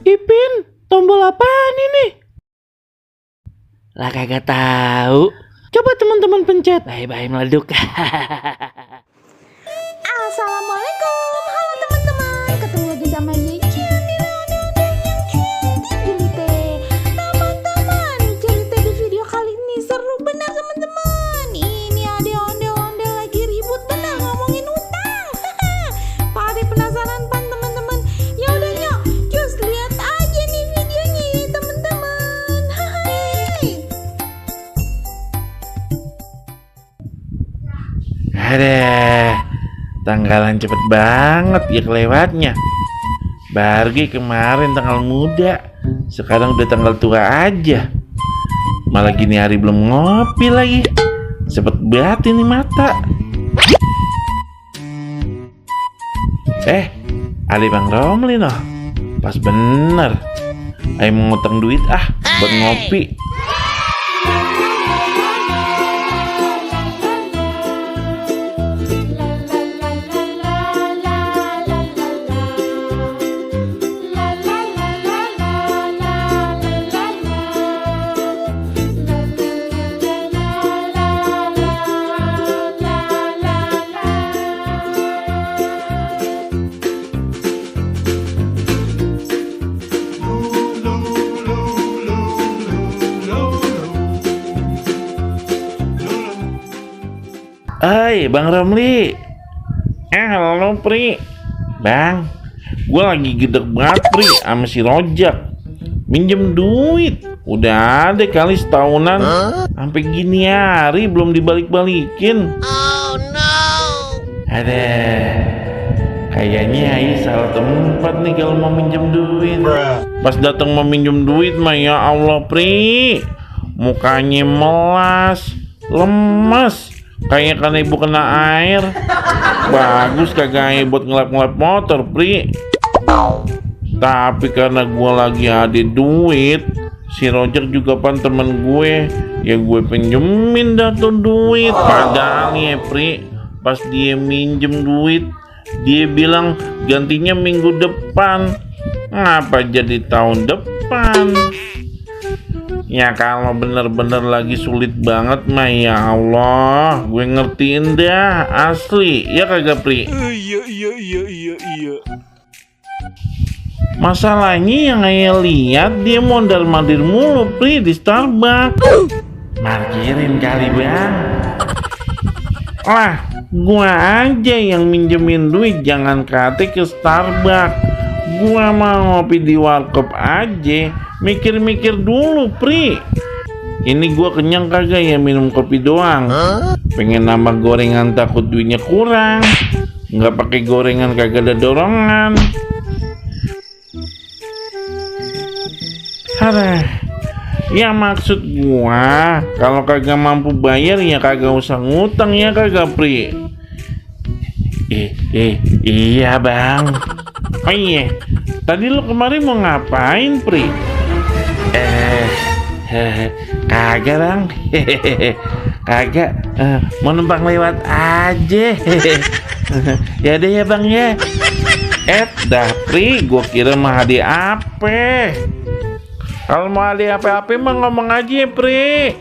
Ipin, tombol apaan ini? Lah kagak tahu. Coba teman-teman pencet. Bye-bye meleduk. Assalamualaikum, halo teman-teman. Ketemu lagi sama Yeci Jelite. Teman-teman, Jelite di video kali ini seru benar teman-teman. Ini ada ondel-ondel lagi ribut benar ngomongin utang. Pada penasaran pan teman-teman? Ya udah nyok, just lihat aja nih videonya ya teman-teman. Hai. Ada tanggalan cepet banget ya kelewatnya. Bargi kemarin tanggal muda, sekarang udah tanggal tua aja. Malah gini hari belum ngopi lagi. Cepet banget ini mata. Ada Bang Romli noh. Pas bener. Ayo mau ngutang duit buat ngopi. Hai Bang Romli. Halo Pri. Bang, gue lagi gedek banget Pri sama si Rojak. Minjem duit udah ada kali setahunan. Sampai gini hari belum dibalik-balikin. Oh no. Ada. Kayaknya Ai salah tempat nih kalau mau minjem duit. Pas datang mau minjem duit mah ya Allah Pri, mukanya melas, lemas, kayak kan ibu kena air. Bagus kagak buat ngelap-ngelap motor Pri. Tapi karena gue lagi ada duit, si Roger juga pan temen gue, ya gue pinjemin dah tuh duit. Padahal nih Pri, pas dia minjem duit, dia bilang gantinya minggu depan. Ngapa jadi tahun depan? Ya kalau bener-bener lagi sulit banget mah ya Allah, gue ngertiin dah asli. Ya kagak Pri? Iya. Masalahnya yang saya lihat dia mondar-mandir mulu Pri di Starbucks. Markirin kali Bang. Lah, gua aja yang minjemin duit, jangan kate ke Starbucks. Gua mau ngopi di warkop aja, mikir-mikir dulu Pri. Ini gua kenyang kagak ya minum kopi doang. Pengen nambah gorengan takut duitnya kurang. Nggak pakai gorengan kagak ada dorongan. Ya maksud gua kalau kagak mampu bayar ya kagak usah ngutang ya kagak Pri. Iya Bang. Oh iya, tadi lu kemarin mau ngapain Pri? Kagak Bang. Kagak, mau numpang lewat aja. Ya deh ya Bang ya. Dah Pri, gua kira mah hadiah apa. Kalau mau hadiah apa-apa mah ngomong aja Pri.